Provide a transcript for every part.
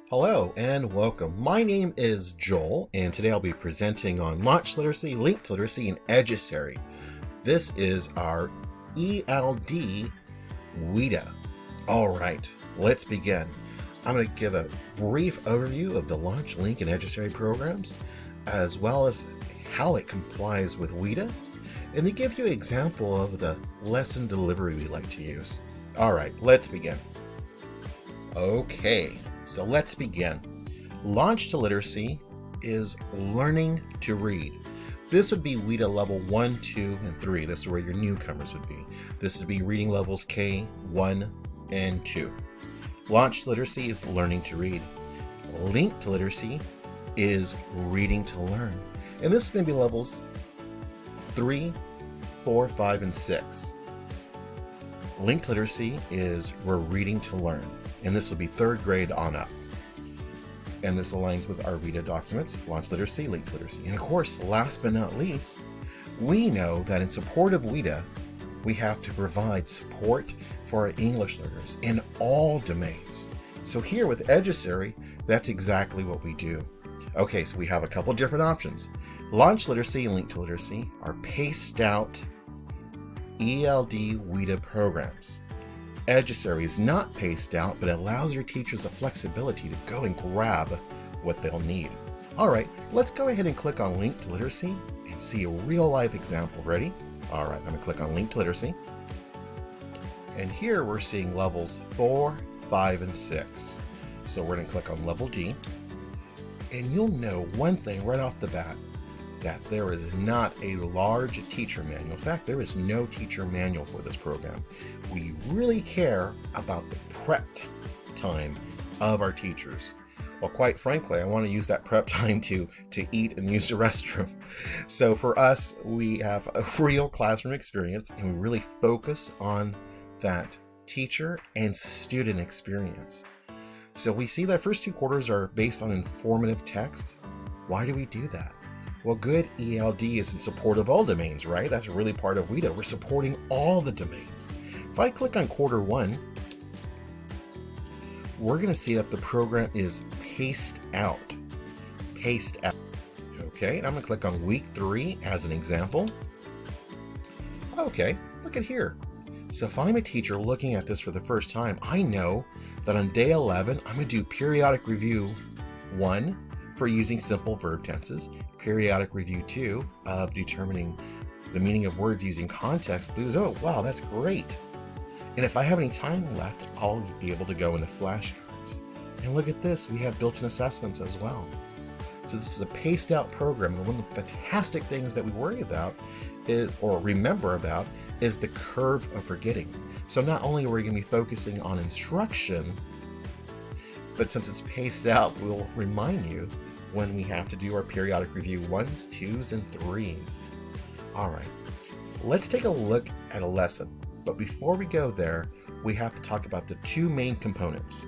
Hello and welcome. My name is Joel, and today I'll be presenting on Launch Literacy, Linked Literacy, and Edusary. This is our ELD Wida. All right, let's begin. I'm going to give a brief overview of the Launch, Link, and Edusary programs, as well as how it complies with Wida, and to give you an example of the lesson delivery we like to use. All right, let's begin. Okay. So let's begin. Launch to Literacy is learning to read. This would be Wida level 1, 2, and 3. This is where your newcomers would be. This would be reading levels K, 1, and 2. Launch to Literacy is learning to read. Linked to Literacy is reading to learn. And this is going to be levels 3, 4, 5, and 6. Linked Literacy is we're reading to learn. And this will be 3rd grade on up. And this aligns with our Wida documents, Launch Literacy, Linked Literacy. And of course, last but not least, we know that in support of Wida, we have to provide support for our English learners in all domains. So here with Edusary, that's exactly what we do. Okay, so we have a couple different options. Launch Literacy and Linked Literacy are paced out ELD Wida programs. Edusary is not paced out, but it allows your teachers the flexibility to go and grab what they'll need. All right, let's go ahead and click on Linked Literacy and see a real-life example. Ready? All right, I'm going to click on Linked Literacy. And here we're seeing levels 4, 5, and 6. So we're going to click on level D. And you'll know one thing right off the bat, that there is not a large teacher manual. In fact, there is no teacher manual for this program. We really care about the prep time of our teachers. Well, quite frankly, I want to use that prep time to eat and use the restroom. So for us, we have a real classroom experience, and we really focus on that teacher and student experience. So we see that first 2 quarters are based on informative text. Why do we do that? Well, good ELD is in support of all domains, right? That's really part of Wida. We're supporting all the domains. If I click on quarter 1, we're going to see that the program is paced out. Paced out. Okay, I'm going to click on week 3 as an example. Okay, look at here. So if I'm a teacher looking at this for the first time, I know that on day 11, I'm going to do periodic review 1 for using simple verb tenses, periodic review 2 of determining the meaning of words using context clues. Oh, wow, that's great. And if I have any time left, I'll be able to go into flashcards. And look at this, we have built-in assessments as well. So this is a paced out program, and one of the fantastic things that we worry about is, or remember about, is the curve of forgetting. So not only are we going to be focusing on instruction, but since it's paced out, we'll remind you when we have to do our periodic review 1s, 2s, and 3s. All right, let's take a look at a lesson. But before we go there, we have to talk about the 2 main components.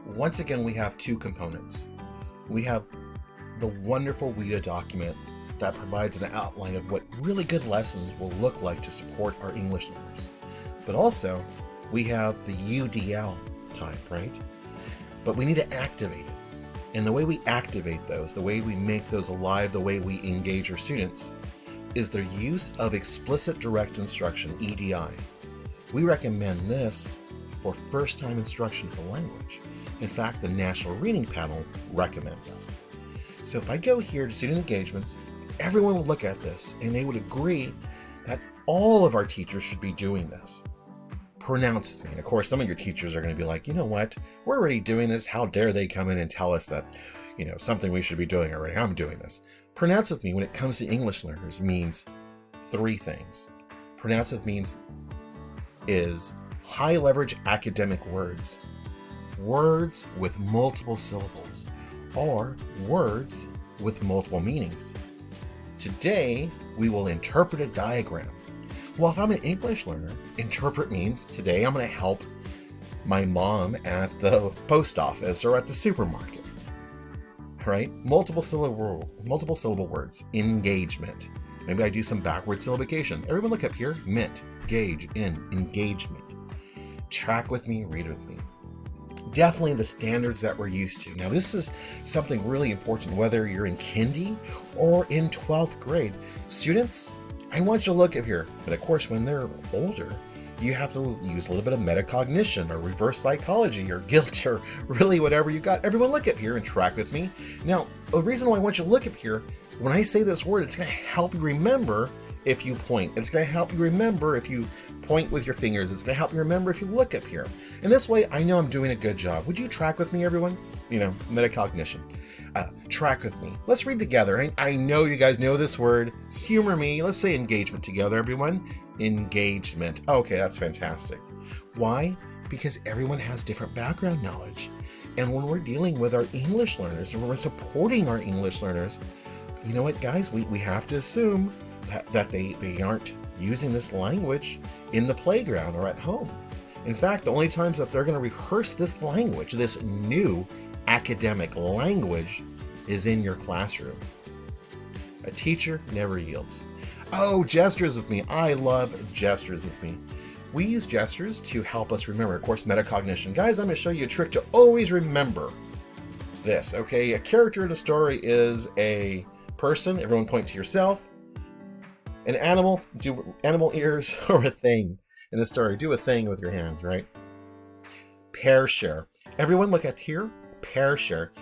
Once again, we have 2 components. We have the wonderful Wida document that provides an outline of what really good lessons will look like to support our English learners. But also, we have the UDL type, right? But we need to activate it. And the way we activate those, the way we make those alive, the way we engage our students, is the use of explicit direct instruction, EDI. We recommend this for first-time instruction for language. In fact, the National Reading Panel recommends us. So if I go here to student engagements, everyone would look at this and they would agree that all of our teachers should be doing this. Pronounce with me. And of course, some of your teachers are going to be like, you know what? We're already doing this. How dare they come in and tell us that, something we should be doing already. I'm doing this. Pronounce with me when it comes to English learners means 3 things. Pronounce with means is high leverage academic words, words with multiple syllables, or words with multiple meanings. Today, we will interpret a diagram. Well, if I'm an English learner, interpret means today I'm going to help my mom at the post office or at the supermarket. Right? Multiple syllable words. Engagement. Maybe I do some backward syllabication. Everyone look up here. Mint. Gauge. In. Engagement. Track with me. Read with me. definitely the standards that we're used to. Now, this is something really important, whether you're in kindy or in 12th grade. Students, I want you to look up here. But of course, when they're older, you have to use a little bit of metacognition or reverse psychology or guilt or really whatever you got. Everyone look up here and track with me. Now, the reason why I want you to look up here, when I say this word, it's going to help you remember if you point. It's going to help you remember if you point with your fingers. It's going to help you remember if you look up here. And this way, I know I'm doing a good job. Would you track with me, everyone? You know, metacognition. Track with me. Let's read together. I know you guys know this word. Humor me. Let's say engagement together, everyone. Engagement. Okay, that's fantastic. Why? Because everyone has different background knowledge. And when we're dealing with our English learners and we're supporting our English learners, you know what, guys? We have to assume that they aren't using this language in the playground or at home. In fact, the only times that they're going to rehearse this language, this new academic language, is in your classroom. A teacher never yields. Oh, gestures with me. I love gestures with me. We use gestures to help us remember. Of course, metacognition. Guys, I'm going to show you a trick to always remember this, okay? A character in a story is a person. Everyone point to yourself. An animal, do animal ears, or a thing in the story. Do a thing with your hands, right? Pair share. Everyone look at here. Pair share.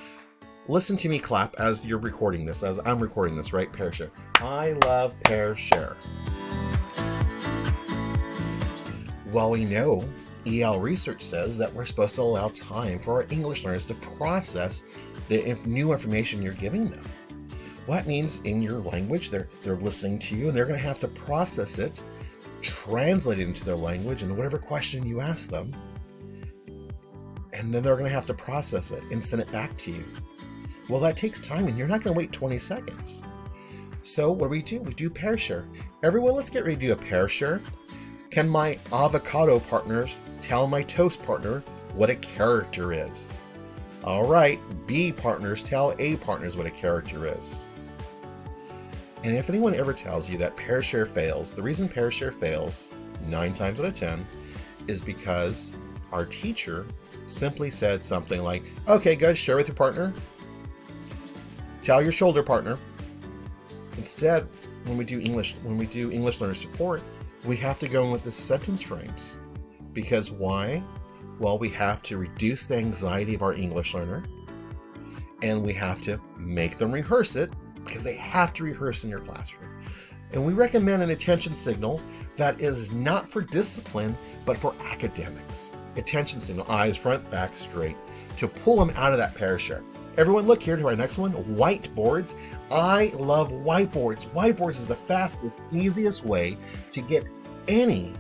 Listen to me clap as you're recording this, as I'm recording this, right? Pair share. I love pair share. Well, we know EL research says that we're supposed to allow time for our English learners to process the new information you're giving them. Well, that means in your language, they're listening to you and they're going to have to process it, translate it into their language and whatever question you ask them. And then they're going to have to process it and send it back to you. Well, that takes time and you're not going to wait 20 seconds. So what do? We do pair share. Everyone, let's get ready to do a pair share. Can my avocado partners tell my toast partner what a character is? All right, B partners tell A partners what a character is. And if anyone ever tells you that pair share fails, the reason pair share fails 9 times out of 10 is because our teacher simply said something like, okay, good, share with your partner. Tell your shoulder partner. Instead, when we do English learner support, we have to go in with the sentence frames. Because why? Well, we have to reduce the anxiety of our English learner, and we have to make them rehearse it because they have to rehearse in your classroom. And we recommend an attention signal that is not for discipline, but for academics. Attention signal, eyes front, back straight, to pull them out of that pair share. Everyone look here to our next one, whiteboards. I love whiteboards. Whiteboards is the fastest, easiest way to get every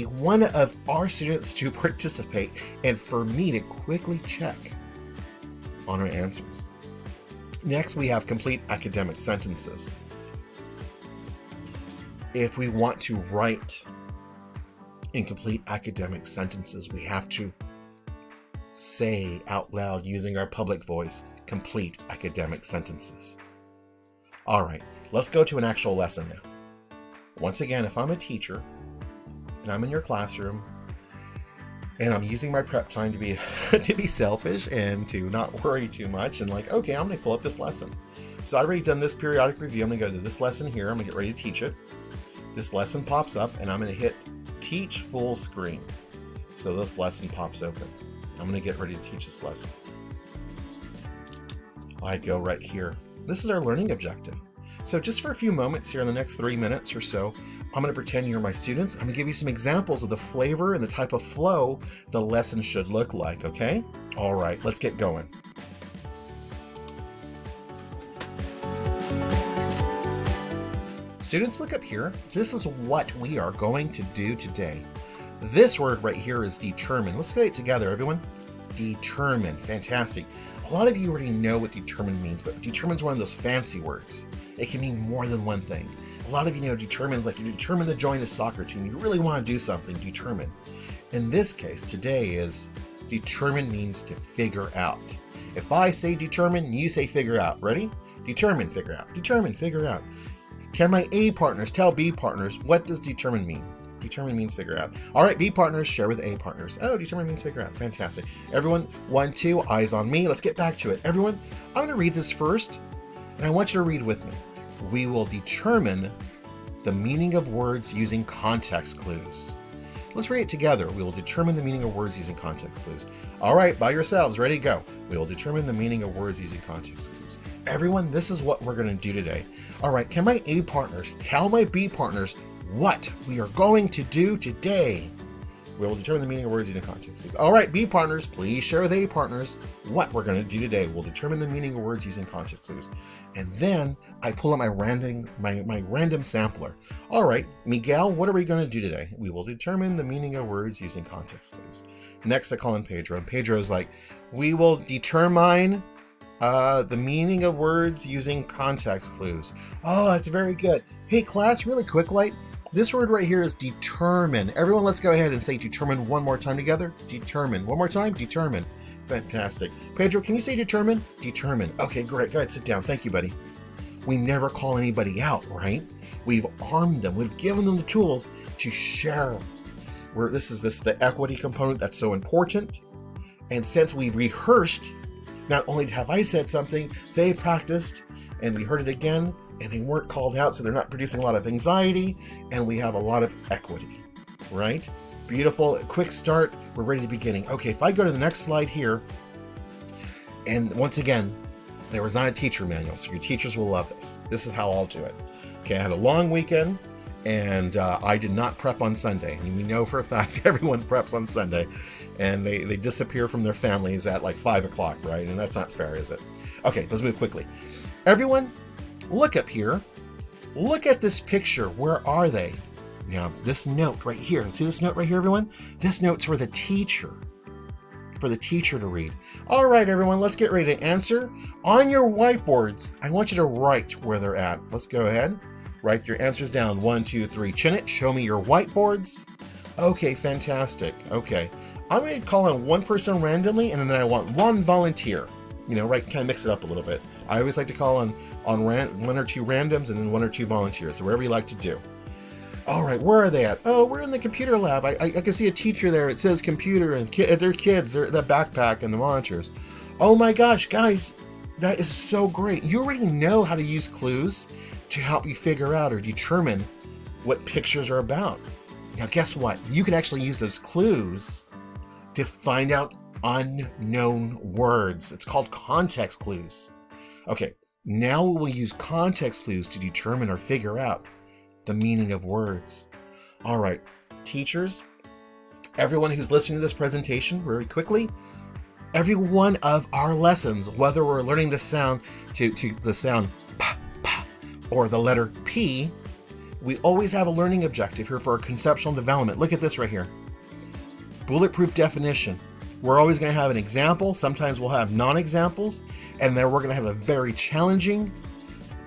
one of our students to participate and for me to quickly check on our answers. Next, we have complete academic sentences. If we want to write in complete academic sentences, we have to say out loud using our public voice, complete academic sentences. All right, let's go to an actual lesson now. Once again, if I'm a teacher and I'm in your classroom and I'm using my prep time to be to be selfish and to not worry too much and like, okay, I'm going to pull up this lesson. So I've already done this periodic review. I'm going to go to this lesson here. I'm going to get ready to teach it. This lesson pops up and I'm going to hit teach full screen. So this lesson pops open. I'm going to get ready to teach this lesson. I go right here. This is our learning objective. So just for a few moments here in the next 3 minutes or so, I'm going to pretend you're my students. I'm going to give you some examples of the flavor and the type of flow the lesson should look like, okay? All right, let's get going. Students, look up here. This is what we are going to do today. This word right here is determine. Let's get it together, everyone. Determine. Fantastic. A lot of you already know what determine means, but determine is one of those fancy words. It can mean more than one thing. A lot of you know determine is like you're determined to join the soccer team. You really want to do something, determine. In this case, today is determine means to figure out. If I say determine, you say figure out. Ready? Determine, figure out. Determine, figure out. Can my A partners tell B partners what does determine mean? Determine means figure out. All right, B partners, share with A partners. Oh, determine means figure out. Fantastic. Everyone, 1, 2, eyes on me. Let's get back to it. Everyone, I'm going to read this first, and I want you to read with me. We will determine the meaning of words using context clues. Let's read it together. We will determine the meaning of words using context clues. All right, by yourselves, ready to go. We will determine the meaning of words using context clues. Everyone, this is what we're going to do today. All right, can my A partners tell my B partners what we are going to do today? We will determine the meaning of words using context clues. All right, B partners, please share with A partners what we're going to do today. We'll determine the meaning of words using context clues. And then I pull out my random sampler. All right, Miguel, what are we going to do today? We will determine the meaning of words using context clues. Next, I call in Pedro, and Pedro's like, we will determine the meaning of words using context clues. Oh, that's very good. Hey, class, really quick, like, this word right here is determine. Everyone, let's go ahead and say determine one more time together. Determine. One more time. Determine. Fantastic. Pedro, can you say determine? Determine. Okay, great. Go ahead, sit down. Thank you, buddy. We never call anybody out, right? We've armed them. We've given them the tools to share. This is the equity component that's so important. And since we've rehearsed, not only have I said something, they practiced, and we heard it again, and they weren't called out, so they're not producing a lot of anxiety, and we have a lot of equity, right? Beautiful, quick start, we're ready to begin. Okay, if I go to the next slide here, and once again, there was not a teacher manual, so your teachers will love this. This is how I'll do it. Okay, I had a long weekend, and I did not prep on Sunday. And we know for a fact everyone preps on Sunday, and they disappear from their families at like 5 o'clock, right? And that's not fair, is it? Okay, let's move quickly. Everyone, look up here. Look at this picture. Where are they? Now, this note right here. See this note right here, everyone? This note's for the teacher. For the teacher to read. All right, everyone, let's get ready to answer. On your whiteboards, I want you to write where they're at. Let's go ahead. Write your answers down. 1, 2, 3. Chin it. Show me your whiteboards. Okay, fantastic. Okay. I'm going to call on one person randomly, and then I want one volunteer. You know, right, kind of mix it up a little bit. I always like to call on one or two randoms and then 1 or 2 volunteers, so wherever you like to do. All right, where are they at? Oh, we're in the computer lab. I can see a teacher there. It says computer, and their kids, the backpack and the monitors. Oh my gosh, guys, that is so great. You already know how to use clues to help you figure out or determine what pictures are about. Now, guess what? You can actually use those clues to find out unknown words. It's called context clues. Okay, now we'll use context clues to determine or figure out the meaning of words. All right, teachers, everyone who's listening to this presentation very quickly, every one of our lessons, whether we're learning the sound to the sound pa, pa, or the letter P, we always have a learning objective here for our conceptual development. Look at this right here. Bulletproof definition. We're always going to have an example. Sometimes we'll have non-examples, and then we're going to have a very challenging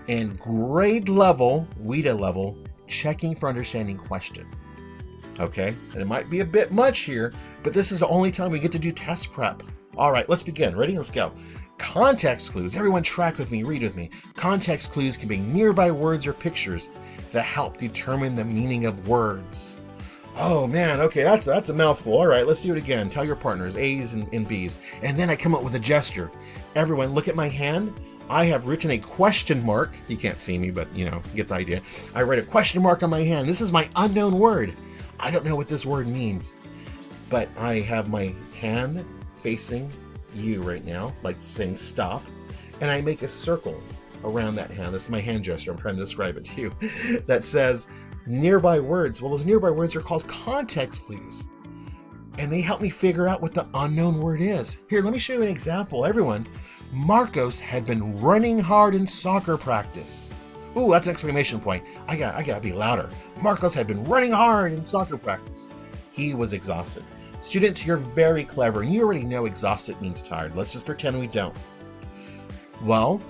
and grade level, Wida level, checking for understanding question. Okay, and it might be a bit much here, but this is the only time we get to do test prep. All right, let's begin. Ready? Let's go. Context clues. Everyone track with me, read with me. Context clues can be nearby words or pictures that help determine the meaning of words. Oh man, okay, that's a mouthful. All right, let's do it again. Tell your partners, A's and B's. And then I come up with a gesture. Everyone, look at my hand. I have written a question mark. You can't see me, but you know, get the idea. I write a question mark on my hand. This is my unknown word. I don't know what this word means, but I have my hand facing you right now, like saying stop, and I make a circle around that hand. This is my hand gesture. I'm trying to describe it to you. That says nearby words. Well, those nearby words are called context clues, and they help me figure out what the unknown word is. Here, let me show you an example. Everyone, Marcos had been running hard in soccer practice. Ooh, that's an exclamation point. I gotta be louder. Marcos had been running hard in soccer practice. He was exhausted. Students, you're very clever, and you already know exhausted means tired. Let's just pretend we don't. Well,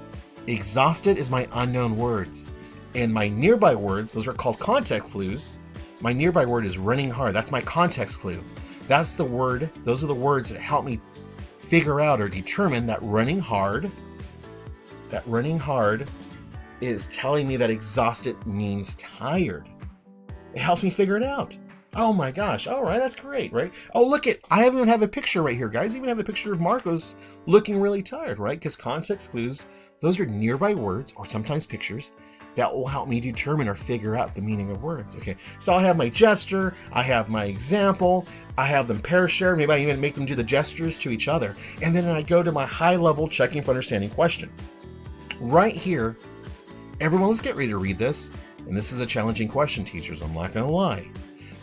exhausted is my unknown word. And my nearby words, those are called context clues. My nearby word is running hard. That's my context clue. That's the word, those are the words that help me figure out or determine that running hard is telling me that exhausted means tired. It helps me figure it out. Oh my gosh. All right, that's great, right? Oh, look at, I even have a picture right here, guys. I even have a picture of Marcos looking really tired, right? Because context clues, those are nearby words or sometimes pictures that will help me determine or figure out the meaning of words. Okay, so I have my gesture, I have my example, I have them pair share, maybe I even make them do the gestures to each other. And then I go to my high level checking for understanding question. Right here, everyone, let's get ready to read this. And this is a challenging question, teachers, I'm not gonna lie.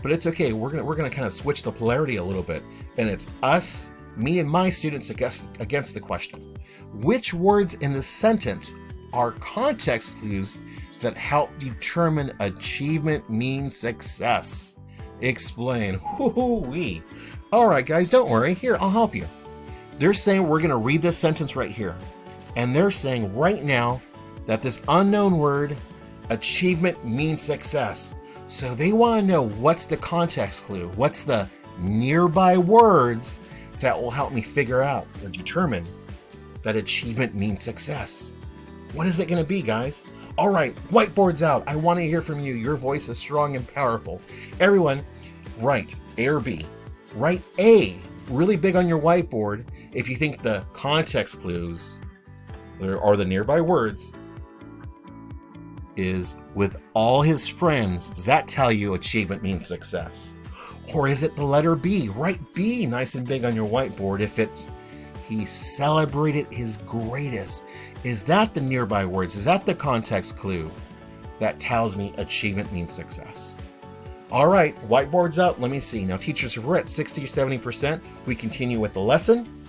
But it's okay, we're gonna kind of switch the polarity a little bit. And it's us, me and my students against the question. Which words in the sentence are context clues that help determine achievement means success? Explain. Woo-wee. All right, guys, don't worry. Here, I'll help you. They're saying we're gonna read this sentence right here. And they're saying right now that this unknown word, achievement means success. So they want to know what's the context clue, what's the nearby words that will help me figure out or determine that achievement means success. What is it going to be, guys? All right, whiteboard's out. I want to hear from you. Your voice is strong and powerful. Everyone, write A or B. Write A, really big on your whiteboard, if you think the context clues or the nearby words is with all his friends. Does that tell you achievement means success? Or is it the letter B? Write B nice and big on your whiteboard if it's he celebrated his greatest. Is that the nearby words? Is that the context clue that tells me achievement means success? All right, whiteboard's out. Let me see. Now, teachers, we're at 60 or 70%. We continue with the lesson.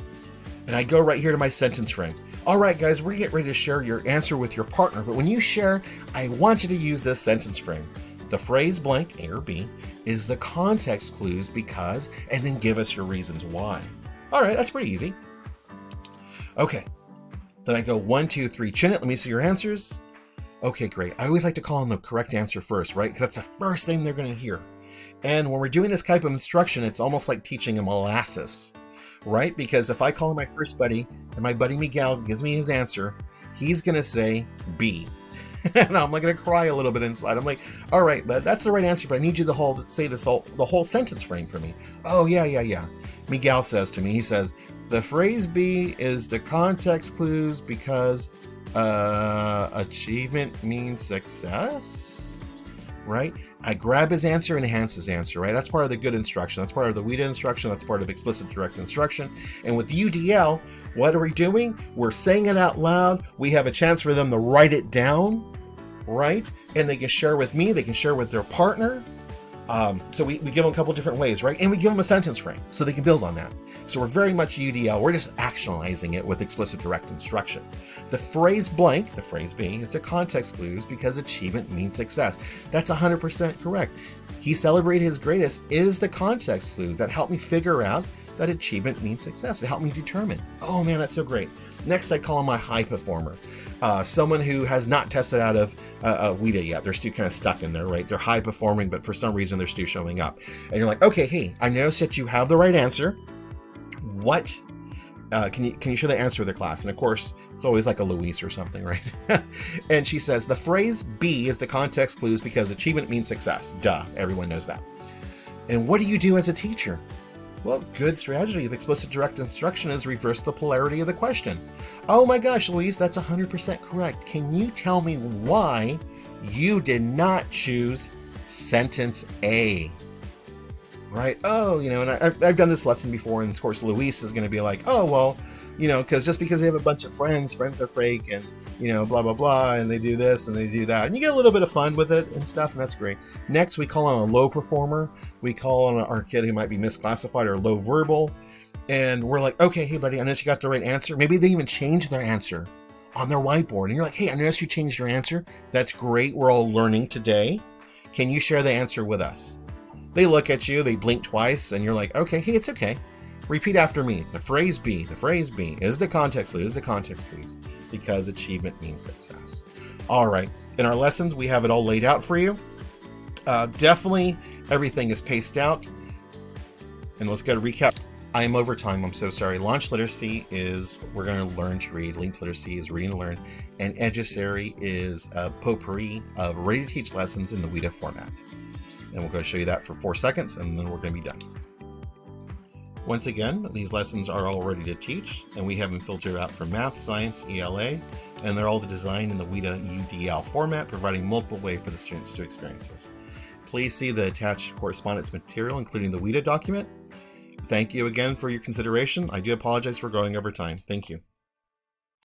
And I go right here to my sentence frame. All right, guys, we're gonna get ready to share your answer with your partner. But when you share, I want you to use this sentence frame. The phrase blank, A or B, is the context clues because, and then give us your reasons why. All right, that's pretty easy. Okay, then I go 1, 2, 3, chin it. Let me see your answers. Okay, great. I always like to call them the correct answer first, right? Because that's the first thing they're gonna hear. And when we're doing this type of instruction, it's almost like teaching a molasses, right? Because if I call my first buddy and my buddy Miguel gives me his answer, he's gonna say B. And I'm like gonna cry a little bit inside. I'm like, all right, but that's the right answer, but I need you to say the whole sentence frame for me. Oh, yeah. Miguel says to me, he says, the phrase B is the context clues because achievement means success, right? I grab his answer and enhance his answer, right? That's part of the good instruction. That's part of the Wida instruction. That's part of explicit direct instruction. And with UDL, what are we doing? We're saying it out loud. We have a chance for them to write it down, right? And they can share with me. They can share with their partner. So we give them a couple different ways, right? And we give them a sentence frame so they can build on that. So we're very much UDL. We're just actionalizing it with explicit direct instruction. The phrase blank, the phrase B, is the context clues because achievement means success. That's 100% correct. He celebrated his greatest is the context clues that help me figure out that achievement means success. It helped me determine. Oh man, that's so great. Next, I call him my high performer. Someone who has not tested out of Wida yet. They're still kind of stuck in there, right? They're high performing, but for some reason they're still showing up. And you're like, okay, hey, I noticed that you have the right answer. What? Can you show the answer to the class? And of course, it's always like a Louise or something, right? And she says, the phrase B is the context clues because achievement means success. Duh, everyone knows that. And what do you do as a teacher? Well, good strategy of explicit direct instruction is reverse the polarity of the question. Oh my gosh, Louise, that's 100% correct. Can you tell me why you did not choose sentence A? Right? Oh, and I've done this lesson before, and of course, Louise is going to be like, oh, well, because just because they have a bunch of friends are fake, and, blah, blah, blah, and they do this and they do that. And you get a little bit of fun with it and stuff, and that's great. Next, we call on a low performer. We call on our kid who might be misclassified or low verbal. And we're like, okay, hey, buddy, I noticed you got the right answer. Maybe they even change their answer on their whiteboard. And you're like, hey, I noticed you changed your answer. That's great. We're all learning today. Can you share the answer with us? They look at you, they blink twice, and you're like, okay, hey, it's okay. Repeat after me. The phrase B is the context clues, because achievement means success. All right, in our lessons, we have it all laid out for you. Definitely everything is paced out. And let's go to recap. I am over time, I'm so sorry. Launch literacy is we're going to learn to read. Linked literacy is reading to learn. And Edusary is a potpourri of ready to teach lessons in the Wida format. And we're going to show you that for 4 seconds, and then we're going to be done. Once again, these lessons are all ready to teach, and we have them filtered out for math, science, ELA, and they're all designed in the Wida UDL format, providing multiple ways for the students to experience this. Please see the attached correspondence material, including the Wida document. Thank you again for your consideration. I do apologize for going over time. Thank you.